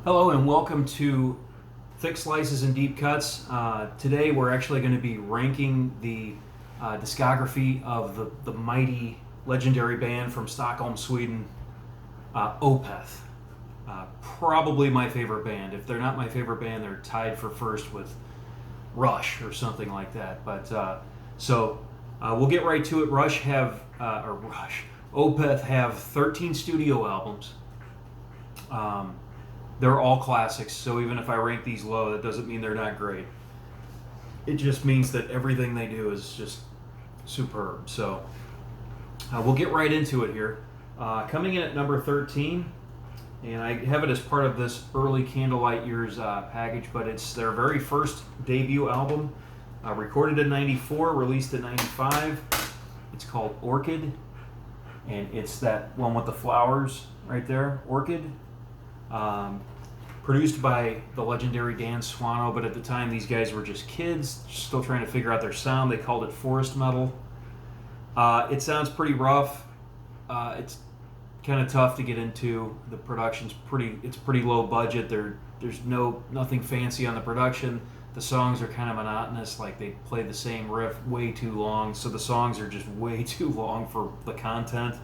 Hello and welcome to Thick Slices and Deep Cuts. Today we're actually going to be ranking the discography of the mighty legendary band from Stockholm, Sweden, OPETH. Probably my favorite band. If they're not my favorite band, they're tied for first with Rush or something like that. We'll get right to it. OPETH have 13 studio albums. They're all classics, so even if I rank these low, that doesn't mean they're not great. It just means that everything they do is just superb. So we'll get right into it here. Coming in at number 13, and I have it as part of this early Candlelight Years package, but it's their very first debut album, recorded in '94, released in '95. It's called Orchid, and it's that one with the flowers right there, Orchid. Produced by the legendary Dan Swano, but at the time these guys were just kids, still trying to figure out their sound. They called it forest metal. It sounds pretty rough. It's kind of tough to get into. The production's pretty low budget. There's nothing fancy on the production. The songs are kind of monotonous, like they play the same riff way too long, so the songs are just way too long for the content.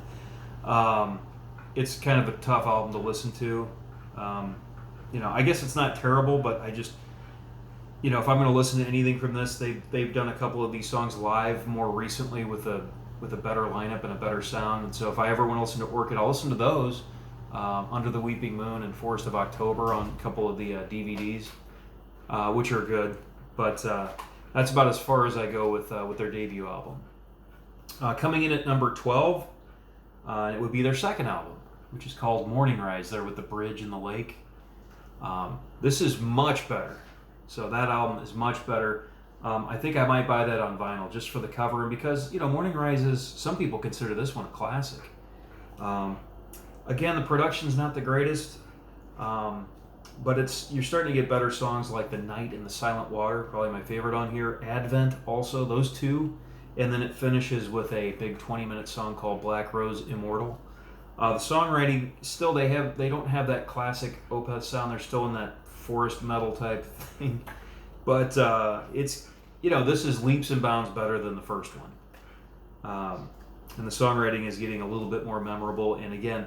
It's kind of a tough album to listen to. I guess it's not terrible, but I just, if I'm going to listen to anything from this, they've done a couple of these songs live more recently with a better lineup and a better sound. And so if I ever want to listen to Orchid, I'll listen to those, Under the Weeping Moon and Forest of October on a couple of the DVDs, which are good. But that's about as far as I go with their debut album. Coming in at number 12, it would be their second album, which is called Morning Rise, there with the bridge and the lake. This is much better. So that album is much better. I think I might buy that on vinyl just for the cover, and because, Morning Rise is, some people consider this one a classic. Again, the production's not the greatest, but you're starting to get better songs like The Night and The Silent Water, probably my favorite on here. Advent also, those two. And then it finishes with a big 20-minute song called Black Rose Immortal. The songwriting, still they don't have that classic Opeth sound. They're still in that forest metal type thing. But this is leaps and bounds better than the first one. And the songwriting is getting a little bit more memorable. And again,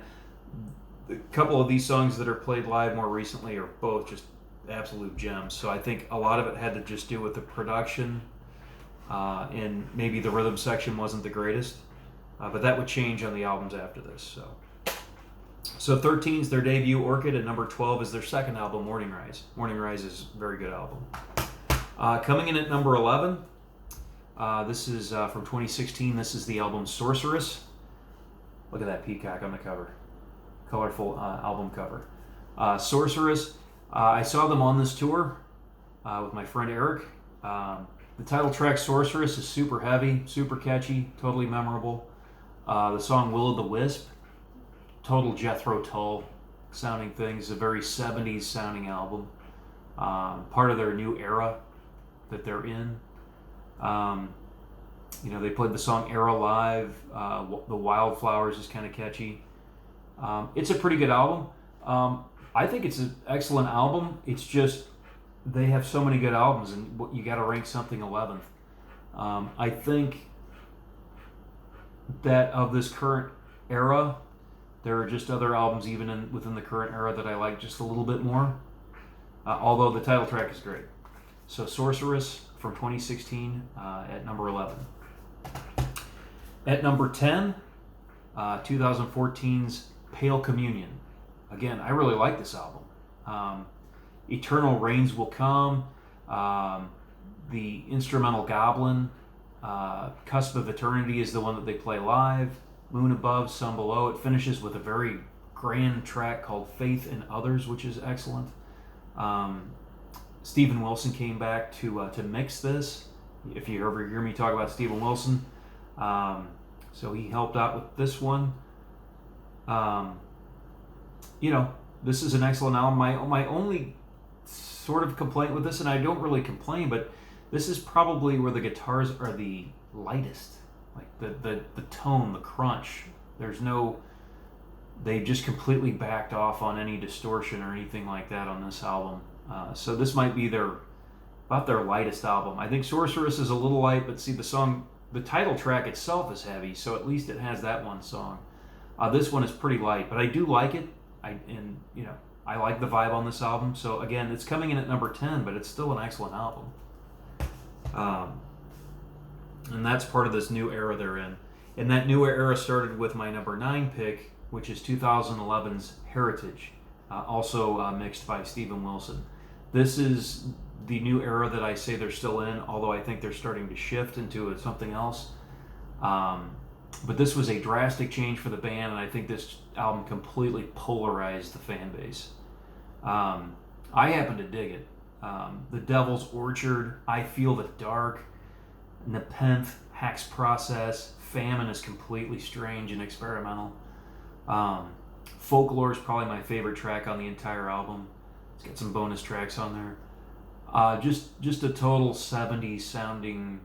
a couple of these songs that are played live more recently are both just absolute gems. So I think a lot of it had to just do with the production, and maybe the rhythm section wasn't the greatest. But that would change on the albums after this. So 13 is their debut, Orchid, and number 12 is their second album, Morning Rise. Morning Rise is a very good album. Coming in at number 11, this is from 2016. This is the album Sorceress. Look at that peacock on the cover. Colorful album cover. Sorceress. I saw them on this tour with my friend Eric. The title track, Sorceress, is super heavy, super catchy, totally memorable. The song Will o' the Wisp, total Jethro Tull sounding thing. It's a very 70s sounding album. Part of their new era that they're in. They played the song Era live. The Wildflowers is kind of catchy. It's a pretty good album. I think it's an excellent album. It's just they have so many good albums, and you got to rank something 11th. I think that of this current era, there are just other albums even within the current era that I like just a little bit more, although the title track is great. So Sorceress from 2016 at number 11. At number 10, 2014's Pale Communion. Again, I really like this album. Eternal Rains Will Come, the instrumental Goblin, Cusp of Eternity is the one that they play live, Moon Above, Sun Below. It finishes with a very grand track called Faith in Others, which is excellent. Stephen Wilson came back to mix this, if you ever hear me talk about Stephen Wilson. So he helped out with this one. This is an excellent album. My only sort of complaint with this, and I don't really complain, but this is probably where the guitars are the lightest. Like the tone, the crunch. There's no They just completely backed off on any distortion or anything like that on this album. So this might be about their lightest album. I think Sorceress is a little light, but see the title track itself is heavy, so at least it has that one song. This one is pretty light, but I do like it. I like the vibe on this album. So again, it's coming in at number 10, but it's still an excellent album. And that's part of this new era they're in. And that new era started with my number 9 pick, which is 2011's Heritage, also mixed by Steven Wilson. This is the new era that I say they're still in, although I think they're starting to shift into something else. But this was a drastic change for the band, and I think this album completely polarized the fan base. I happen to dig it. The Devil's Orchard, I Feel the Dark, Nepenthe, Hack's Process, Famine is completely strange and experimental. Folklore is probably my favorite track on the entire album. It's got some bonus tracks on there. Just a total 70s sounding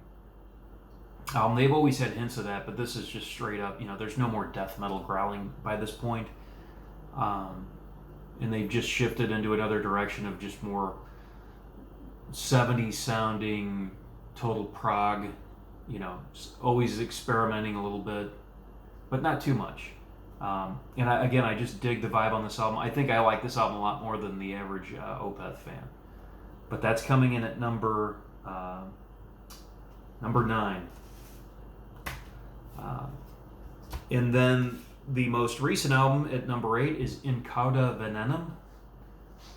album. They've always had hints of that, but this is just straight up, there's no more death metal growling by this point. And they've just shifted into another direction of just more 70s sounding, total prog, always experimenting a little bit, but not too much. And I just dig the vibe on this album. I think I like this album a lot more than the average Opeth fan. But that's coming in at number 9. And then the most recent album at number 8 is In Cauda Venenum.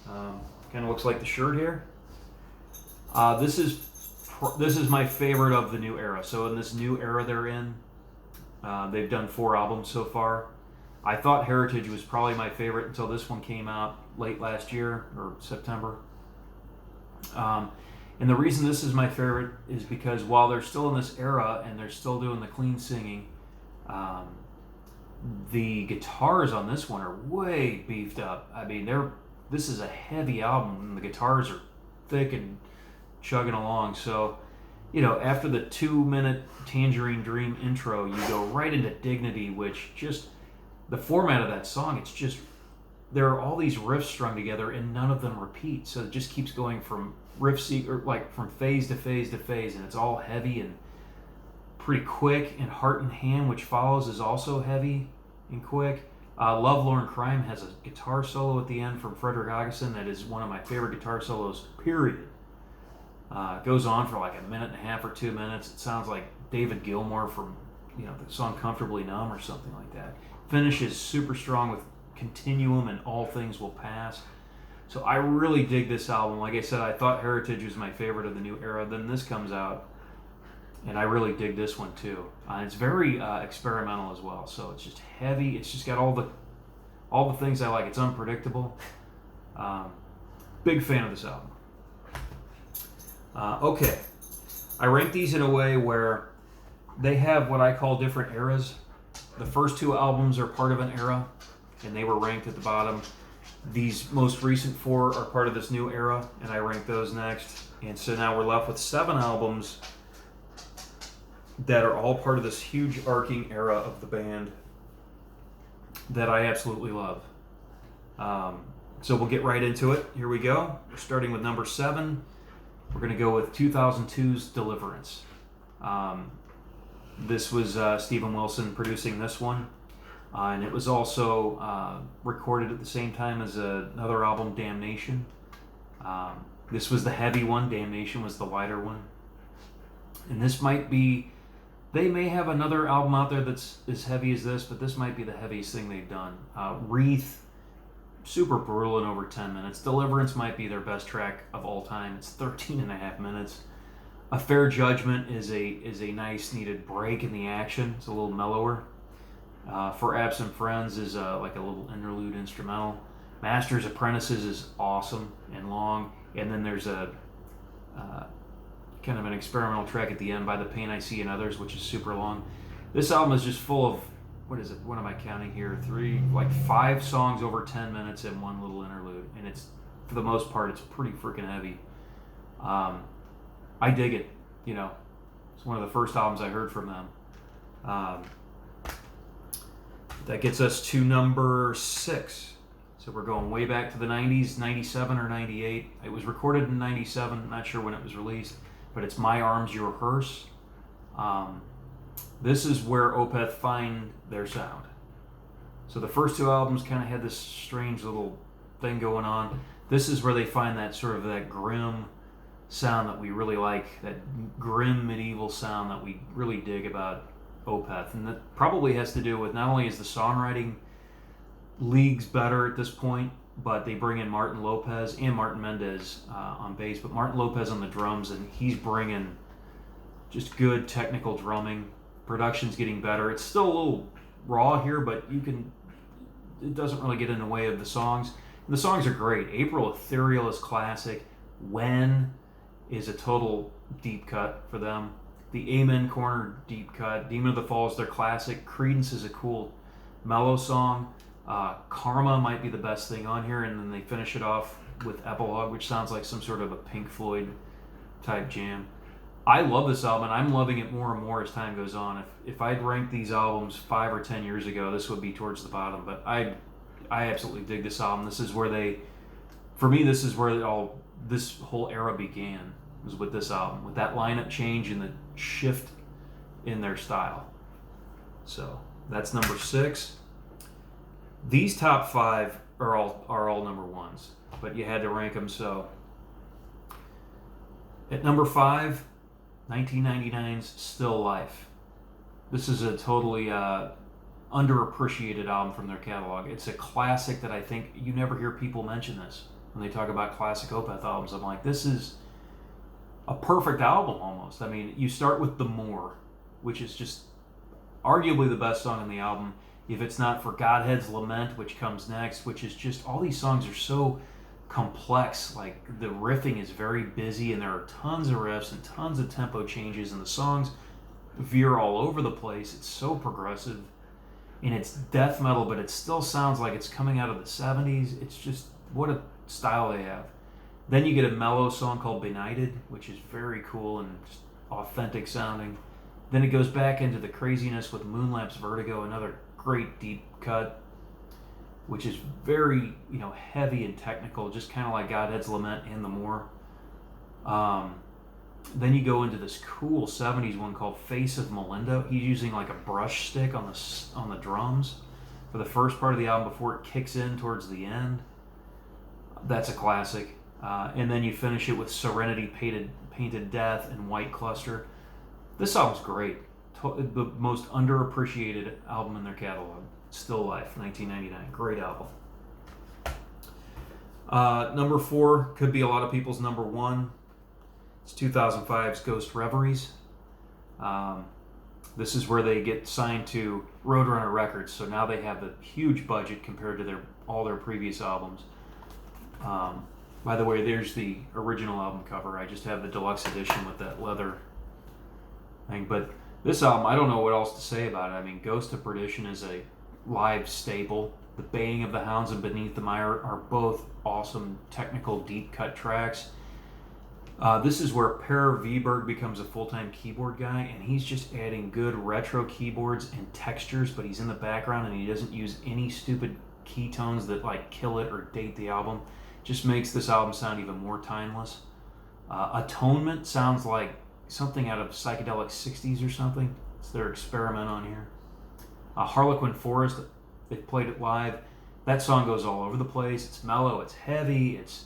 Kind of looks like the shirt here. This is my favorite of the new era. So in this new era they're in, they've done 4 albums so far. I thought Heritage was probably my favorite until this one came out late last year, or September. And the reason this is my favorite is because while they're still in this era and they're still doing the clean singing, the guitars on this one are way beefed up. I mean, this is a heavy album, and the guitars are thick and chugging along. So, after the 2-minute Tangerine Dream intro, you go right into Dignity, which just, the format of that song, it's just, there are all these riffs strung together and none of them repeat. So it just keeps going from from phase to phase to phase, and it's all heavy and pretty quick. And Heart and Hand, which follows, is also heavy and quick. Lovelorn Crime has a guitar solo at the end from Frederick Augustin that is one of my favorite guitar solos, period. It goes on for like a minute and a half or 2 minutes. It sounds like David Gilmour from the song Comfortably Numb or something like that. Finishes super strong with Continuum and All Things Will Pass. So I really dig this album. Like I said, I thought Heritage was my favorite of the new era. Then this comes out, and I really dig this one too. It's very experimental as well. So it's just heavy. It's just got all the things I like. It's unpredictable. Big fan of this album. Okay, I rank these in a way where they have what I call different eras. The first 2 albums are part of an era, and they were ranked at the bottom. These most recent 4 are part of this new era, and I rank those next. And so now we're left with 7 albums that are all part of this huge arcing era of the band that I absolutely love. So we'll get right into it. Here we go. We're starting with number 7. We're going to go with 2002's Deliverance. This was Steven Wilson producing this one. And it was also recorded at the same time as another album, Damnation. This was the heavy one. Damnation was the lighter one. And this might be... They may have another album out there that's as heavy as this, but this might be the heaviest thing they've done. Wreath, super brutal in over 10 minutes. Deliverance might be their best track of all time. It's 13 and a half minutes. A Fair Judgment is a nice needed break in the action. It's a little mellower. For Absent Friends is like a little interlude instrumental. Master's Apprentices is awesome and long. And then there's a kind of an experimental track at the end, By the Pain I See in Others, which is super long. This album is just full of, what is it? What am I counting here? 5 songs over 10 minutes and one little interlude. And it's, for the most part, it's pretty freaking heavy. I dig it. It's one of the first albums I heard from them. That gets us to number 6. So we're going way back to the 90s, 97 or 98. It was recorded in 97, not sure when it was released, but it's My Arms, Your Hearse. This is where OPETH find their sound. So the first 2 albums kind of had this strange little thing going on. This is where they find that sort of that grim sound that we really like, that grim medieval sound that we really dig about OPETH. And that probably has to do with not only is the songwriting leagues better at this point, but they bring in Martin Lopez and Martin Mendez on bass, but Martin Lopez on the drums, and he's bringing just good technical drumming. Production's getting better. It's still a little raw here, but it doesn't really get in the way of the songs. And the songs are great. April Ethereal is classic. When is a total deep cut for them. The Amen Corner, deep cut. Demon of the Falls, they're classic. Credence is a cool mellow song. Karma might be the best thing on here, and then they finish it off with Epilogue, which sounds like some sort of a Pink Floyd type jam. I love this album, and I'm loving it more and more as time goes on. If I'd ranked these albums 5 or 10 years ago, this would be towards the bottom, but I absolutely dig this album. This is where this whole era began, was with this album, with that lineup change and the shift in their style. So that's number 6. These top 5 are all number 1s, but you had to rank them. So at number 5, 1999's Still Life. This is a totally underappreciated album from their catalog. It's a classic that I think you never hear people mention this when they talk about classic OPETH albums. I'm like, this is a perfect album almost. I mean, you start with The Moor, which is just arguably the best song on the album. If it's not for Godhead's Lament, which comes next, which is just, all these songs are so complex. Like, the riffing is very busy, and there are tons of riffs and tons of tempo changes, and the songs veer all over the place. It's so progressive, and it's death metal, but it still sounds like it's coming out of the 70s. It's just, what a style they have. Then you get a mellow song called Benighted, which is very cool and just authentic sounding. Then it goes back into the craziness with Moonlamp's Vertigo, another great deep cut, which is very, heavy and technical, just kind of like Godhead's Lament and The Moor. Then you go into this cool 70s one called Face of Melinda. He's using like a brush stick on the drums for the first part of the album before it kicks in towards the end. That's a classic. And then you finish it with Serenity, Painted Death, and White Cluster. This album's great. The most underappreciated album in their catalog. Still Life, 1999. Great album. Number 4 could be a lot of people's number 1. It's 2005's Ghost Reveries. This is where they get signed to Roadrunner Records, so now they have a huge budget compared to all their previous albums. By the way, there's the original album cover. I just have the deluxe edition with that leather thing. But this album, I don't know what else to say about it. I mean, Ghost of Perdition is a live staple. The Baying of the Hounds and Beneath the Mire are both awesome technical deep cut tracks. This is where Per Wiberg becomes a full-time keyboard guy, and he's just adding good retro keyboards and textures, but he's in the background and he doesn't use any stupid key tones that like kill it or date the album. Just makes this album sound even more timeless. Atonement sounds like something out of psychedelic 60s or something. It's their experiment on here. Harlequin Forest, they played it live. That song goes all over the place. It's mellow, it's heavy, it's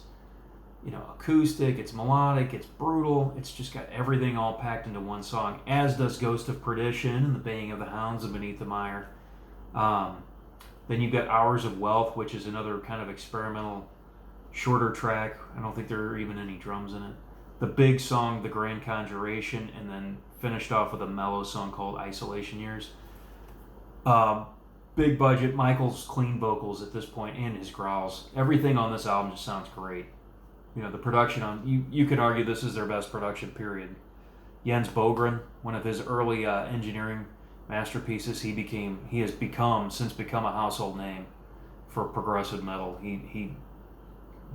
acoustic, it's melodic, it's brutal. It's just got everything all packed into one song, as does Ghost of Perdition and The Baying of the Hounds and Beneath the Mire. Then you've got Hours of Wealth, which is another kind of experimental shorter track. I don't think there are even any drums in it. The big song, The Grand Conjuration, and then finished off with a mellow song called Isolation Years. Big budget, Michael's clean vocals at this point and his growls. Everything on this album just sounds great. The production you could argue this is their best production, period. Jens Bogren, one of his early engineering masterpieces, he has become a household name for progressive metal. He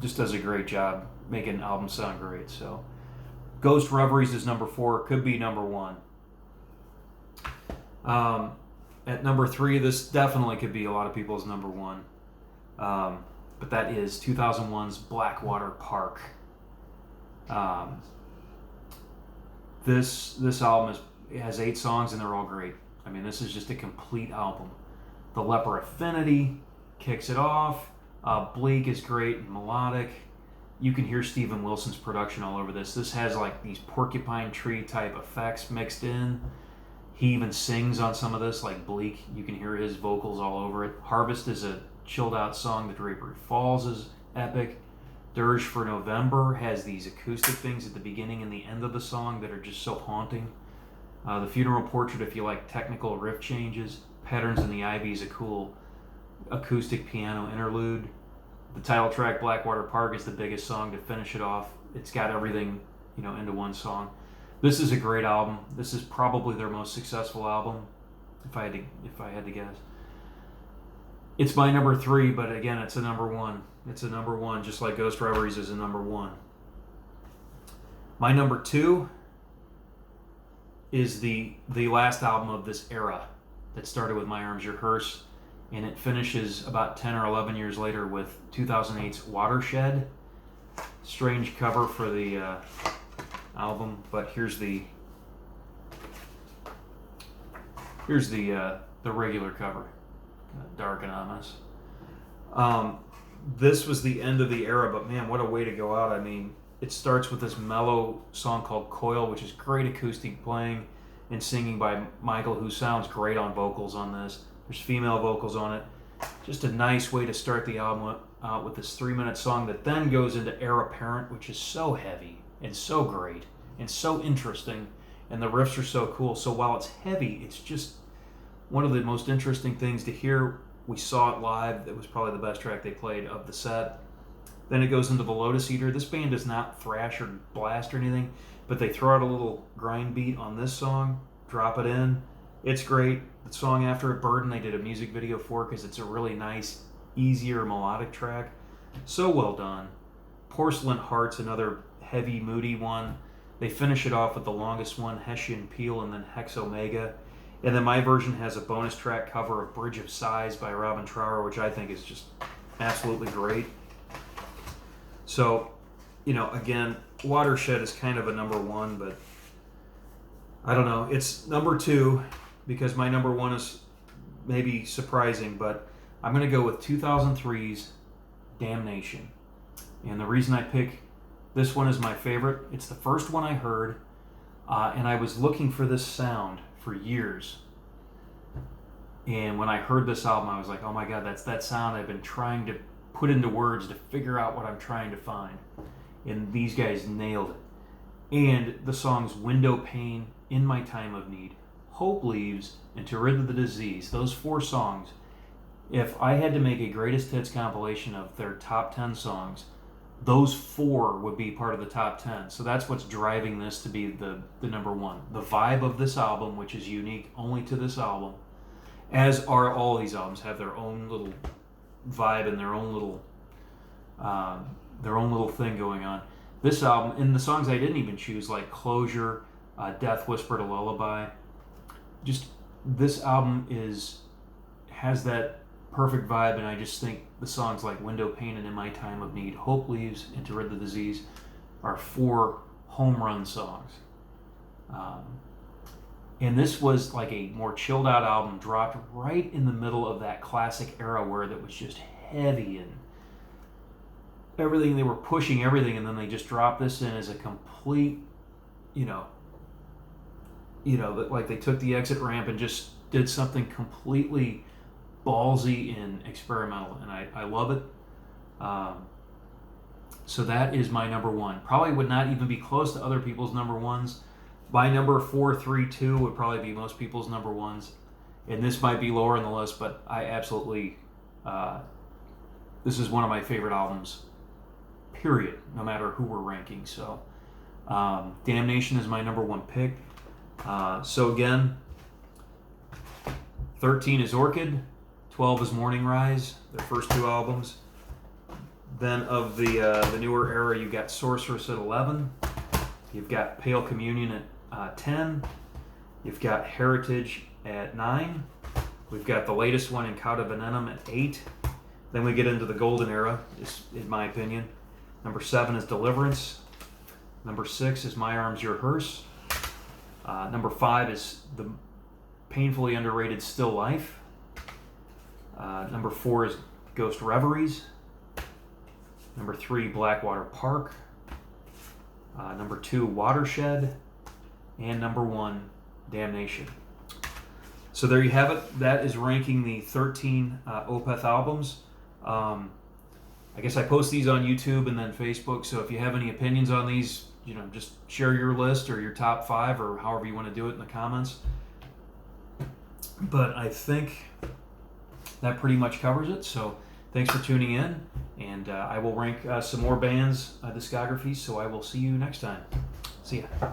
just does a great job making albums sound great. So Ghost Reveries is number 4, could be number 1. At number 3, this definitely could be a lot of people's number 1. But that is 2001's Blackwater Park. This album has 8 songs and they're all great. I mean, this is just a complete album. The Leper Affinity kicks it off. Bleak is great and melodic. You can hear Steven Wilson's production all over this. This has like these porcupine tree type effects mixed in. He even sings on some of this, like Bleak. You can hear his vocals all over it. Harvest is a chilled out song. The Drapery Falls is epic. Dirge for November has these acoustic things at the beginning and the end of the song that are just so haunting. The Funeral Portrait, if you like technical riff changes. Patterns in the Ivy is a cool acoustic piano interlude. The title track, Blackwater Park, is the biggest song to finish it off. It's got everything, into one song. This is a great album. This is probably their most successful album, if I had to guess. It's my number 3, but again, it's a number 1. It's a number 1, just like Ghost Reveries is a number 1. My number 2 is the last album of this era that started with My Arms, Your Hearse, and it finishes about 10 or 11 years later with 2008's Watershed. Strange cover for the album, but here's the regular cover, dark and ominous. This was the end of the era, but man, what a way to go out. I mean, it starts with this mellow song called Coil, which is great acoustic playing and singing by Michael, who sounds great on vocals on this. There's female vocals on it. Just a nice way to start the album out with this 3-minute song that then goes into Heir Apparent, which is so heavy and so great and so interesting, and the riffs are so cool. So while it's heavy, it's just one of the most interesting things to hear. We saw it live. That was probably the best track they played of the set. Then it goes into the Lotus Eater. This band does not thrash or blast or anything, but they throw out a little grind beat on this song, drop it in. It's great. The song after it, Burden, they did a music video for because it's a really nice, easier melodic track. So well done. Porcelain Heart's another heavy, moody one. They finish it off with the longest one, Hessian Peel, and then Hex Omega. And then my version has a bonus track cover of Bridge of Sighs by Robin Trower, which I think is just absolutely great. So, again, Watershed is kind of a number 1, but I don't know. It's number 2 because my number 1 is maybe surprising, but I'm going to go with 2003's Damnation. And the reason I pick this one as my favorite, it's the first one I heard, and I was looking for this sound for years. And when I heard this album, I was like, oh my God, that's that sound I've been trying to put into words to figure out what I'm trying to find. And these guys nailed it. And the songs Window Pane, In My Time of Need, Hope Leaves, and To Rid of the Disease, those 4 songs, if I had to make a greatest hits compilation of their top 10 songs, those 4 would be part of the top 10. So that's what's driving this to be the number 1. The vibe of this album, which is unique only to this album, as are all these albums, have their own little vibe and their own little thing going on. This album, and the songs I didn't even choose, like Closure, Death Whispered a Lullaby, just this album has that perfect vibe, and I just think the songs like Window Pane and In My Time of Need, Hope Leaves, and To Rid the Disease are 4 home run songs. And this was like a more chilled out album, dropped right in the middle of that classic era where that was just heavy and everything. They were pushing everything, and then they just dropped this in as a complete, like they took the exit ramp and just did something completely ballsy and experimental, and I love it. So that is my number 1. Probably would not even be close to other people's number 1s. My number 4, 3, 2 would probably be most people's number 1s, and this might be lower on the list, but I absolutely, this is one of my favorite albums, period, no matter who we're ranking. So Damnation is my number 1 pick. So again, 13 is Orchid, 12 is Morning Rise, their first 2 albums. Then of the newer era, you've got Sorceress at 11, you've got Pale Communion at 10, you've got Heritage at 9, We've got the latest one in Cauda Venenum at 8. Then we get into the golden era, in my opinion. Number 7 is Deliverance. Number 6 is My Arms, Your Hearse. Number 5 is the painfully underrated Still Life. Number 4 is Ghost Reveries. Number 3, Blackwater Park. Number 2, Watershed. And number 1, Damnation. So there you have it. That is ranking the 13 OPETH albums. I guess I post these on YouTube and then Facebook, so if you have any opinions on these, just share your list or your top 5 or however you want to do it in the comments. But I think that pretty much covers it, so thanks for tuning in, and I will rank some more bands' discographies, so I will see you next time. See ya.